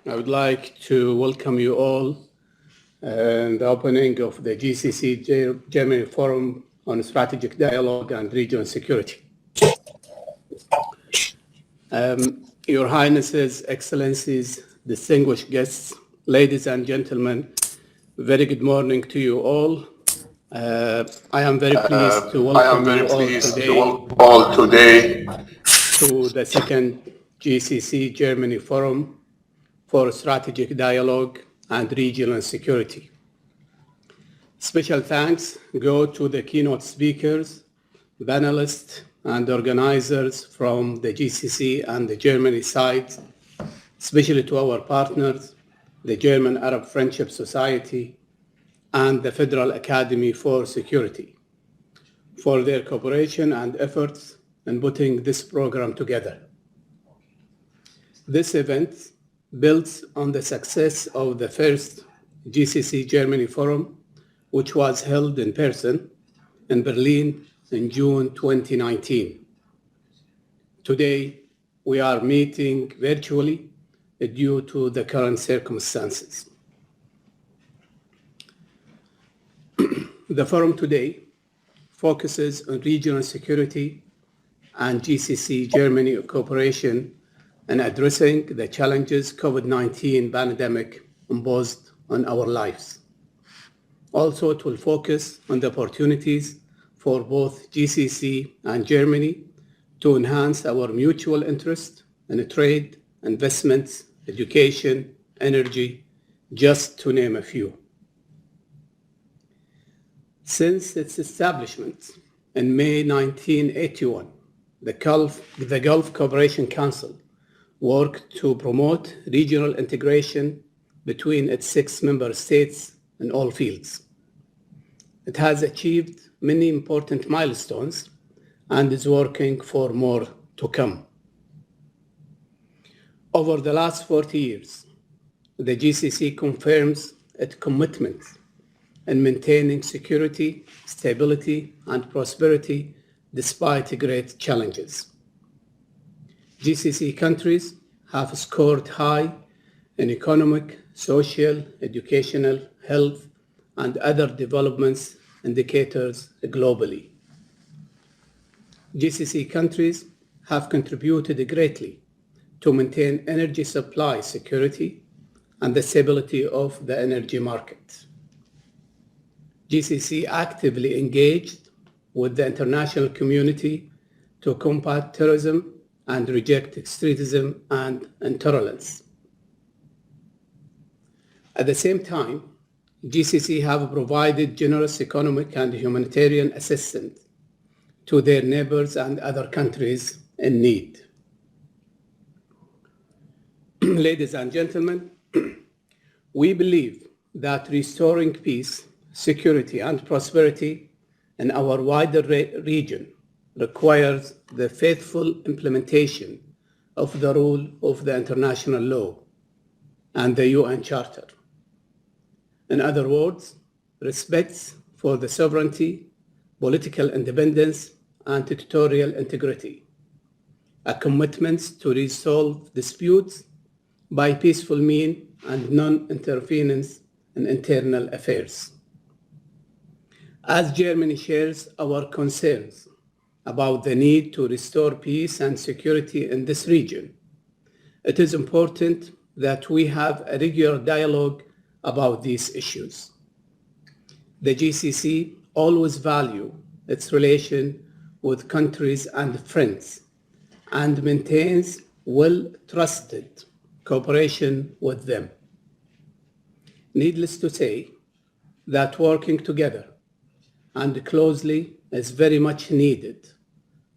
I would like to welcome you all in the opening of the GCC Germany Forum on Strategic Dialogue and Regional Security. Your Highnesses, Excellencies, distinguished guests, ladies and gentlemen, very good morning to you all. I am very pleased to welcome you all today to the second GCC Germany Forum for Strategic Dialogue and Regional Security. Special thanks go to the keynote speakers, panelists, and organizers from the GCC and the Germany side, especially to our partners, the German Arab Friendship Society and the Federal Academy for Security, for their cooperation and efforts in putting this program together. This event builds on the success of the first GCC Germany Forum, which was held in person in Berlin in June 2019. Today, we are meeting virtually due to the current circumstances. The forum today focuses on regional security and GCC Germany cooperation and addressing the challenges COVID-19 pandemic imposed on our lives. Also, it will focus on the opportunities for both GCC and Germany to enhance our mutual interest in trade, investments, education, energy, just to name a few. Since its establishment in May 1981, the Gulf Cooperation Council worked to promote regional integration between its 6 member states in all fields. It has achieved many important milestones and is working for more to come. Over the last 40 years, the GCC confirms its commitment in maintaining security, stability, and prosperity despite great challenges. GCC countries have scored high in economic, social, educational, health, and other development indicators globally. GCC countries have contributed greatly to maintain energy supply security and the stability of the energy market. GCC actively engaged with the international community to combat terrorism and reject extremism and intolerance. At the same time, GCC have provided generous economic and humanitarian assistance to their neighbors and other countries in need. Ladies and gentlemen, we believe that restoring peace, security, and prosperity in our wider region requires the faithful implementation of the rule of the international law and the UN Charter. In other words, respect for the sovereignty, political independence, and territorial integrity, a commitment to resolve disputes by peaceful means and non-interference in internal affairs. As Germany shares our concerns about the need to restore peace and security in this region, it is important that we have a regular dialogue about these issues. The GCC always value its relation with countries and friends and maintains well-trusted cooperation with them. Needless to say that working together and closely is very much needed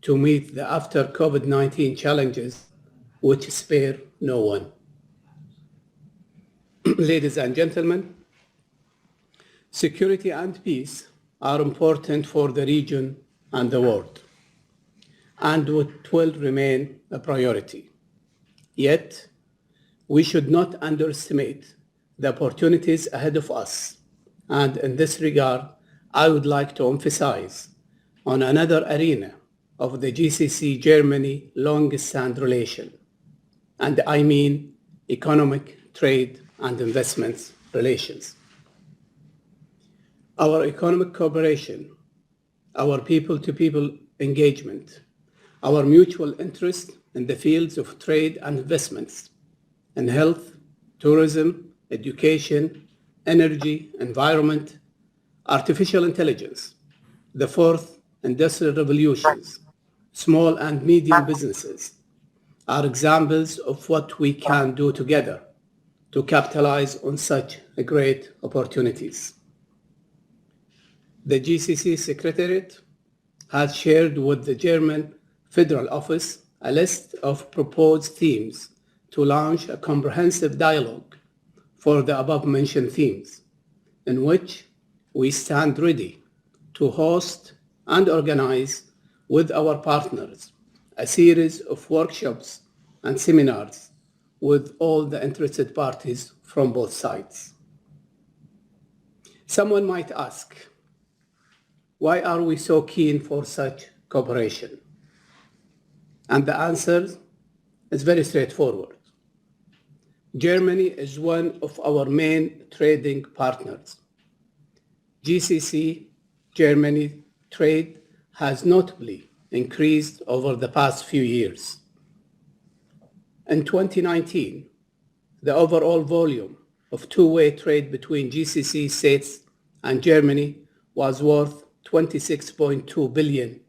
to meet the after COVID-19 challenges which spare no one. Ladies and gentlemen, security and peace are important for the region and the world, and it will remain a priority. Yet, we should not underestimate the opportunities ahead of us, and in this regard, I would like to emphasize on another arena of the GCC Germany long-standing relation, and I mean economic trade and investment relations. Our economic cooperation, our people-to-people engagement, our mutual interest in the fields of trade and investments, in health, tourism, education, energy, environment, artificial intelligence, the fourth industrial revolutions, small and medium businesses, are examples of what we can do together to capitalize on such great opportunities. The GCC Secretariat has shared with the German Federal Office a list of proposed themes to launch a comprehensive dialogue for the above-mentioned themes, in which we stand ready to host and organize with our partners a series of workshops and seminars with all the interested parties from both sides. Someone might ask, why are we so keen for such cooperation? And the answer is very straightforward. Germany is one of our main trading partners. GCC Germany trade has notably increased over the past few years. In 2019, the overall volume of two-way trade between GCC states and Germany was worth $26.2 billion,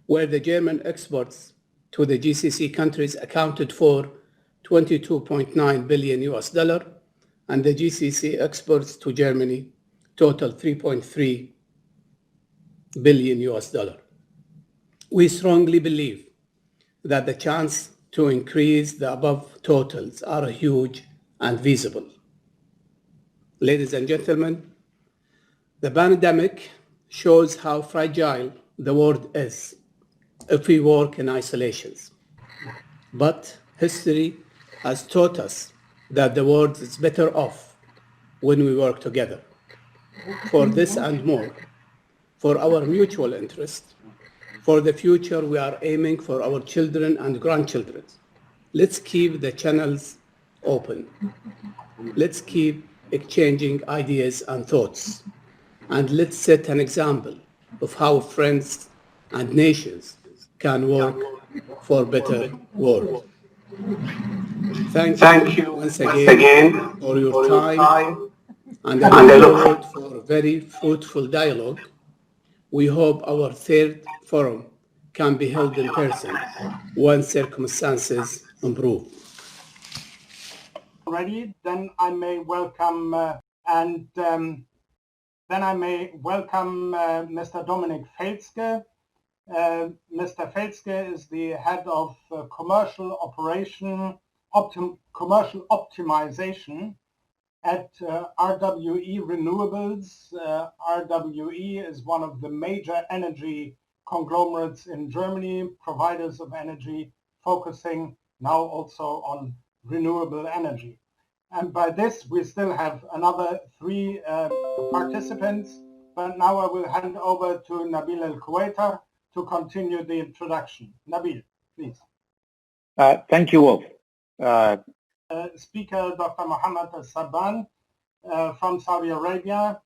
where the German exports to the GCC countries accounted for $22.9 billion, and the GCC exports to Germany total $3.3 billion. We strongly believe that the chance to increase the above totals are huge and visible. Ladies and gentlemen, the pandemic shows how fragile the world is if we work in isolations. But history has taught us that the world is better off when we work together. For this and more, for our mutual interest, for the future we are aiming for our children and grandchildren, let's keep the channels open. Let's keep exchanging ideas and thoughts. And let's set an example of how friends and nations can work for a better world. Thank you once again for your time, and I look forward for a very fruitful dialogue. We hope our third forum can be held in person once circumstances improve. Already, then I may welcome Mr. Dominik Felske. Mr. Felske is the head of commercial optimization at RWE Renewables. RWE is one of the major energy conglomerates in Germany, providers of energy, focusing now also on renewable energy. And by this, we still have another 3 participants, but now I will hand over to Nabil El-Kuwaita to continue the introduction. Nabil, please. Thank you, Wolf. Speaker Dr. Muhammad Al-Sabban from Saudi Arabia,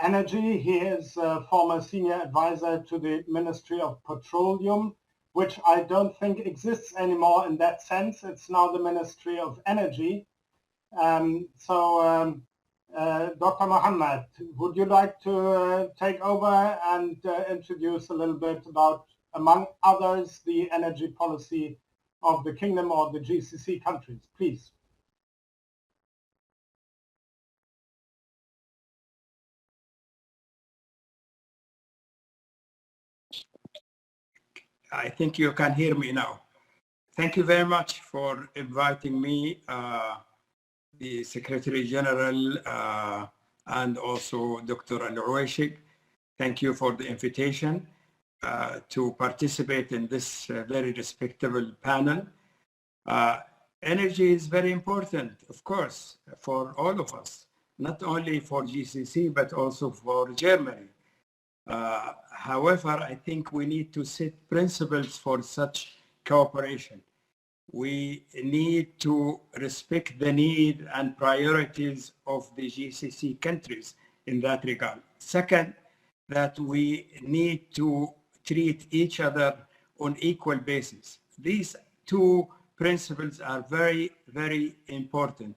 Energy. He is a former senior advisor to the Ministry of Petroleum, which I don't think exists anymore in that sense. It's now the Ministry of Energy. Dr. Muhammad, would you like to take over and introduce a little bit about, among others, the energy policy of the Kingdom or the GCC countries, please? I think you can hear me now. Thank you very much for inviting me, the Secretary General, and also Dr. Al-Uwaishik. Thank you for the invitation to participate in this very respectable panel. Energy is very important, of course, for all of us, not only for GCC, but also for Germany. However, I think we need to set principles for such cooperation. we need to respect the need and priorities of the GCC countries in that regard. Second, that we need to treat each other on equal basis. These two principles are very, very important.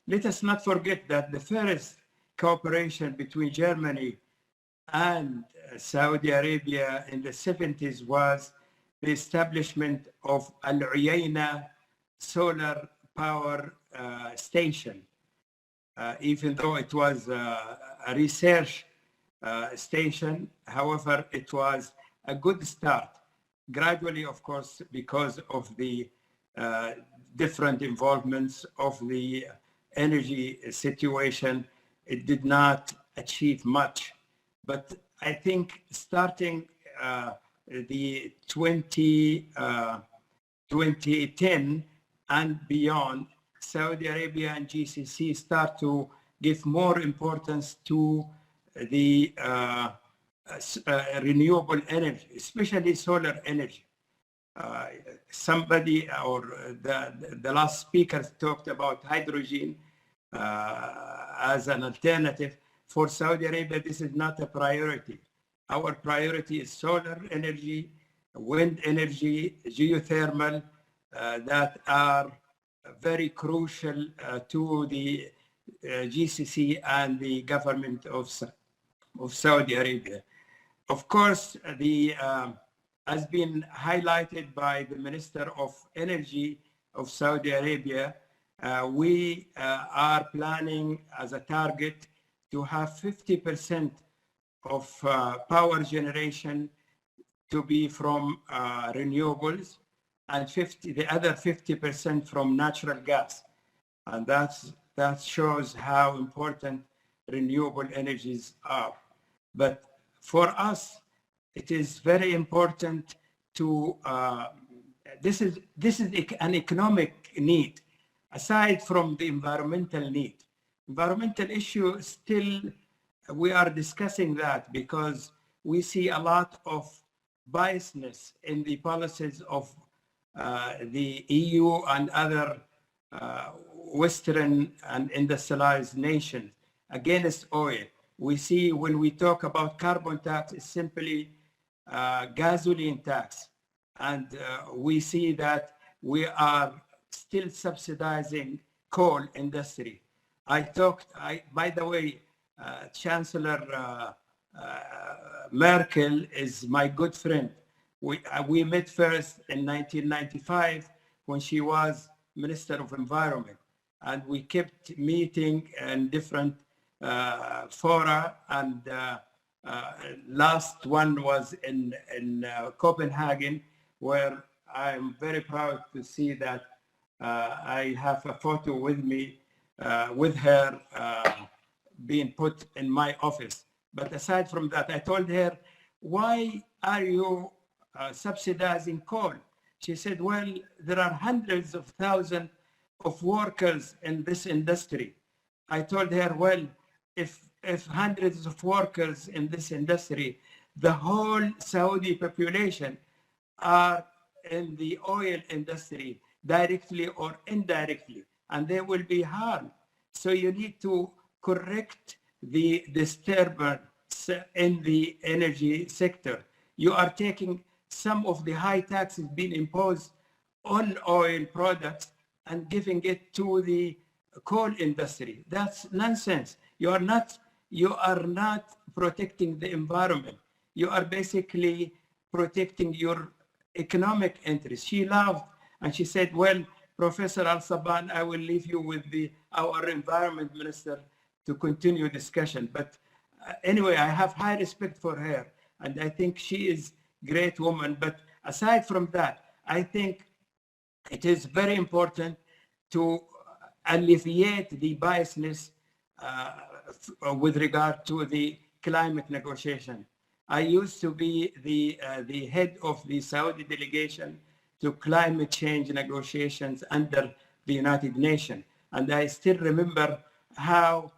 Let us not forget that the first cooperation between Germany and Saudi Arabia in the 70s was the establishment of Al-Uyayna solar power station. Even though it was a research station, however, it was a good start. Gradually, of course, because of the different involvements of the energy situation, it did not achieve much. But I think starting the 2010 and beyond, Saudi Arabia and GCC start to give more importance to the renewable energy, especially solar energy. Somebody or the last speaker talked about hydrogen as an alternative. For Saudi Arabia, this is not a priority. Our priority is solar energy, wind energy, geothermal, that are very crucial to the GCC and the government of Saudi Arabia. Of course, has been highlighted by the Minister of Energy of Saudi Arabia, we are planning as a target to have 50% of power generation to be from renewables, and the other 50% from natural gas. And that shows how important renewable energies are. But for us, it is very important to, this is an economic need, aside from the environmental need. Environmental issue still, we are discussing that because we see a lot of biasness in the policies of the EU and other Western and industrialized nations against oil. We see when we talk about carbon tax, it's simply gasoline tax. And we see that we are still subsidizing coal industry. By the way, Chancellor Merkel is my good friend. We met first in 1995 when she was Minister of Environment, and we kept meeting in different fora, and last one was in Copenhagen, where I'm very proud to see that I have a photo with me with her being put in my office. But aside from that, I told her, why are you subsidizing coal? She said, well, there are hundreds of thousands of workers in this industry. I told her, well, if hundreds of workers in this industry, the whole Saudi population are in the oil industry, directly or indirectly, and they will be harmed. So you need to correct the disturbance in the energy sector. You are taking some of the high taxes being imposed on oil products and giving it to the coal industry. That's nonsense. You are not protecting the environment. You are basically protecting your economic interests. She laughed and she said, well, Professor Al-Sabban, I will leave you with our environment minister to continue discussion. But anyway, I have high respect for her, and I think she is a great woman. But aside from that, I think it is very important to alleviate the biasness with regard to the climate negotiation. I used to be the head of the Saudi delegation to climate change negotiations under the United Nations. And I still remember how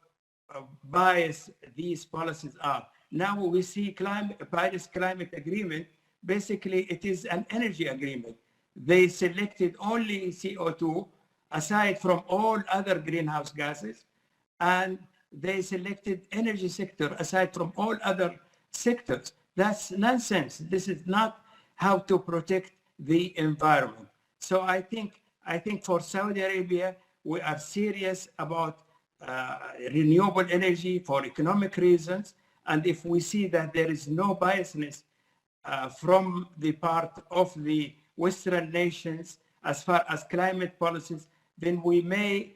biased these policies are. Now we see Paris climate agreement, basically it is an energy agreement. they selected only CO2 aside from all other greenhouse gases, and they selected energy sector aside from all other sectors. That's nonsense. This is not how to protect the environment. So I think for Saudi Arabia, we are serious about renewable energy for economic reasons. And if we see that there is no biasness from the part of the Western nations as far as climate policies, then we may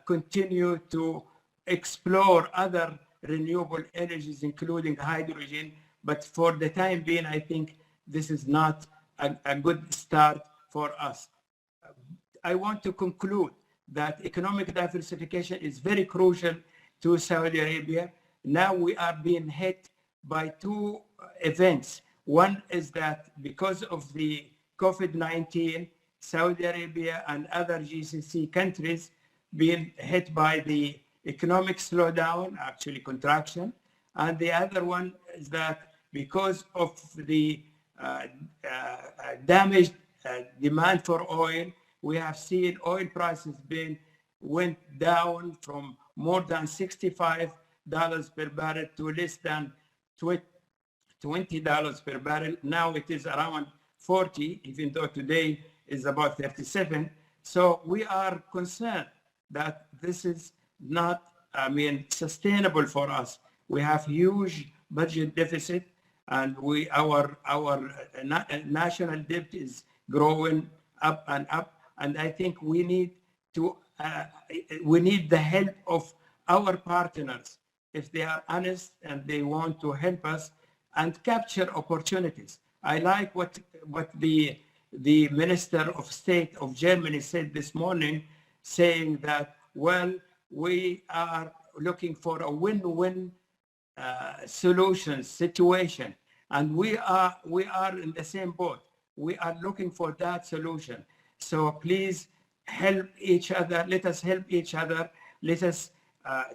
continue to explore other renewable energies, including hydrogen. But for the time being, I think this is not a good start for us. I want to conclude that economic diversification is very crucial to Saudi Arabia. Now we are being hit by two events. One is that because of the COVID-19, Saudi Arabia and other GCC countries being hit by the economic slowdown, actually contraction. And the other one is that because of the damaged demand for oil, we have seen oil prices went down from more than $65 per barrel to less than $20 per barrel. Now it is around 40, even though today is about 37. So we are concerned that this is not, sustainable for us. We have huge budget deficit, and our national debt is growing up and up. And I think we need the help of our partners if they are honest and they want to help us and capture opportunities. I like what the Minister of State of Germany said this morning, saying that, well, we are looking for a win-win solution situation, and we are in the same boat. We are looking for that solution. So please help each other. Let us help each other. Let us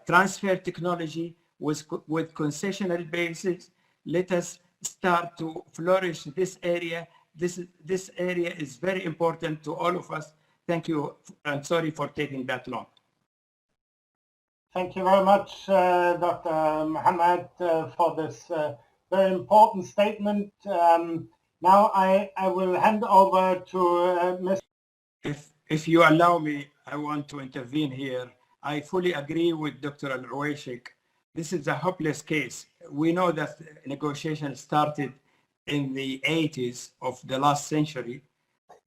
transfer technology with concessional basis. Let us start to flourish this area. This area is very important to all of us. Thank you. I'm sorry for taking that long. Thank you very much, Dr. Muhammad, for this very important statement. Now I will hand over to Mr. If you allow me, I want to intervene here. I fully agree with Dr. Al-Ruwaishik. This is a hopeless case. We know that negotiations started in the 80s of the last century,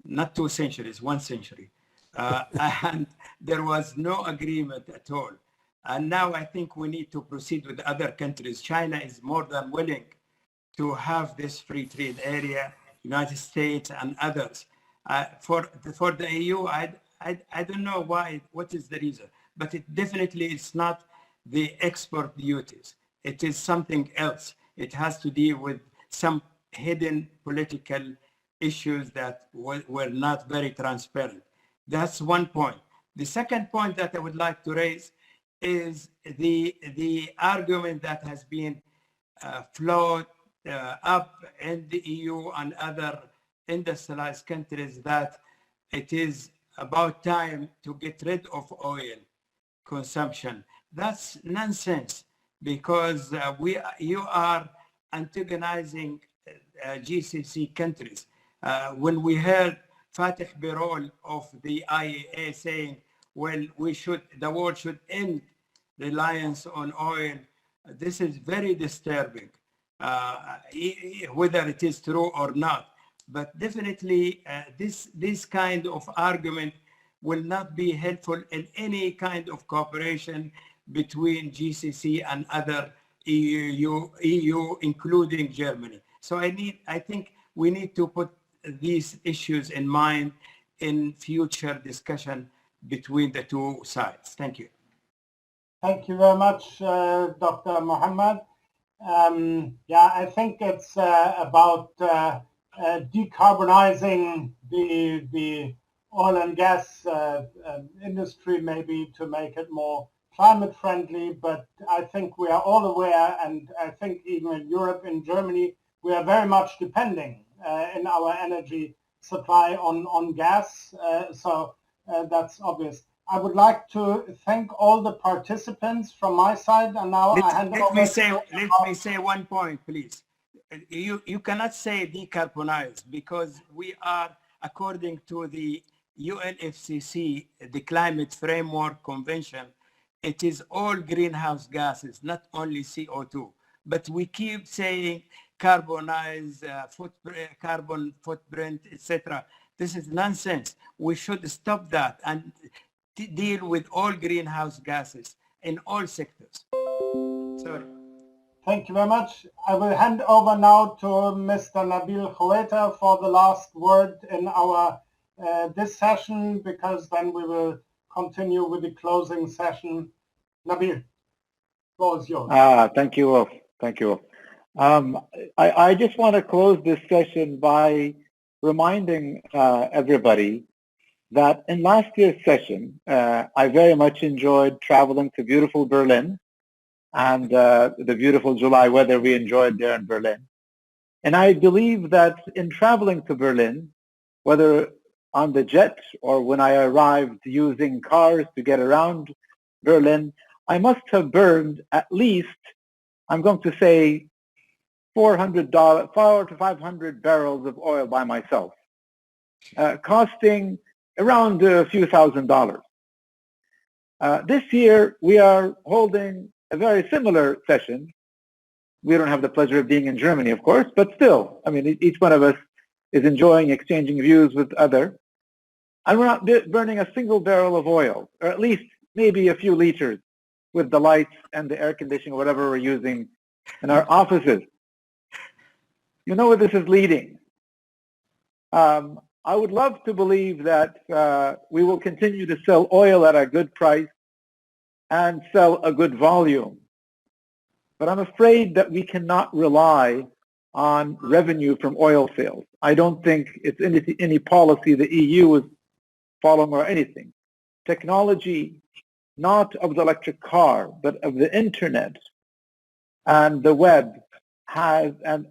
not 2 centuries, 1 century. And there was no agreement at all. And now I think we need to proceed with other countries. China is more than willing to have this free trade area, United States and others. For the EU, I don't know why, what is the reason, but it definitely is not the export duties. It is something else. It has to do with some hidden political issues that were not very transparent. That's one point. The second point that I would like to raise is the argument that has been floated up in the EU and other industrialized countries that it is about time to get rid of oil consumption. That's nonsense, because you are antagonizing GCC countries. When we heard Fatih Birol of the IEA saying, well, the world should end reliance on oil, this is very disturbing, whether it is true or not. But definitely this kind of argument will not be helpful in any kind of cooperation between GCC and other EU, including Germany. So I think we need to put these issues in mind in future discussion between the two sides. Thank you. Thank you very much, Dr. Muhammad. Yeah, I think it's about decarbonizing the oil and gas industry, maybe to make it more climate friendly. But I think we are all aware, and I think even in Europe, in Germany, we are very much depending in our energy supply on gas. So that's obvious. I would like to thank all the participants from my side, and now I hand over. Let me say one point, please. You cannot say decarbonize, because we are, according to the UNFCCC, the Climate Framework Convention, it is all greenhouse gases, not only CO2. But we keep saying carbonize, carbon footprint, etc. This is nonsense. We should stop that and deal with all greenhouse gases in all sectors. Sorry. Thank you very much. I will hand over now to Mr. Nabil Khoueta for the last word in our this session, because then we will continue with the closing session. Nabil, the floor is yours. Thank you, Wolf. Thank you, Wolf. I just want to close this session by reminding everybody that in last year's session, I very much enjoyed traveling to beautiful Berlin and the beautiful July weather we enjoyed there in Berlin. And I believe that in traveling to Berlin, whether on the jet or when I arrived using cars to get around Berlin, I must have burned at least, I'm going to say, $400 to 500 barrels of oil by myself, costing around a few $1,000s. This year, we are holding a very similar session. We don't have the pleasure of being in Germany, of course, but still, I mean, each one of us is enjoying exchanging views with other. And we're not burning a single barrel of oil, or at least maybe a few liters with the lights and the air conditioning, whatever we're using in our offices. You know where this is leading. I would love to believe that we will continue to sell oil at a good price and sell a good volume. But I'm afraid that we cannot rely on revenue from oil sales. I don't think it's any policy the EU is following or anything. Technology, not of the electric car, but of the internet and the web has, and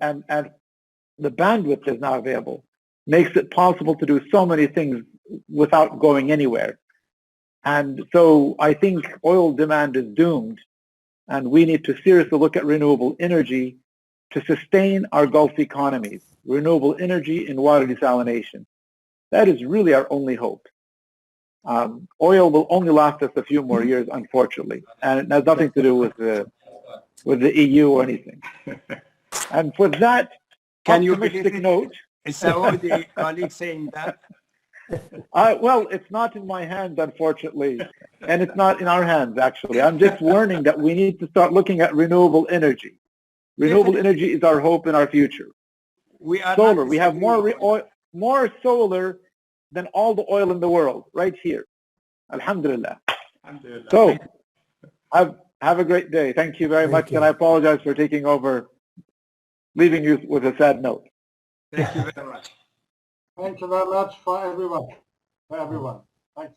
the bandwidth is now available, makes it possible to do so many things without going anywhere. And so I think oil demand is doomed, and we need to seriously look at renewable energy to sustain our Gulf economies, renewable energy and water desalination. That is really our only hope. Oil will only last us a few more years, unfortunately, and it has nothing to do with the EU or anything. And for that optimistic note, is Saudi colleague saying that? Well, it's not in my hands, unfortunately, and it's not in our hands, actually. I'm just warning that we need to start looking at renewable energy. Renewable energy is our hope in our future. We are solar. We have more solar than all the oil in the world right here. Alhamdulillah. Alhamdulillah. So, have a great day. Thank you very much, and I apologize for taking over, leaving you with a sad note. Thank you very much. Thank you very much for everyone. Thanks.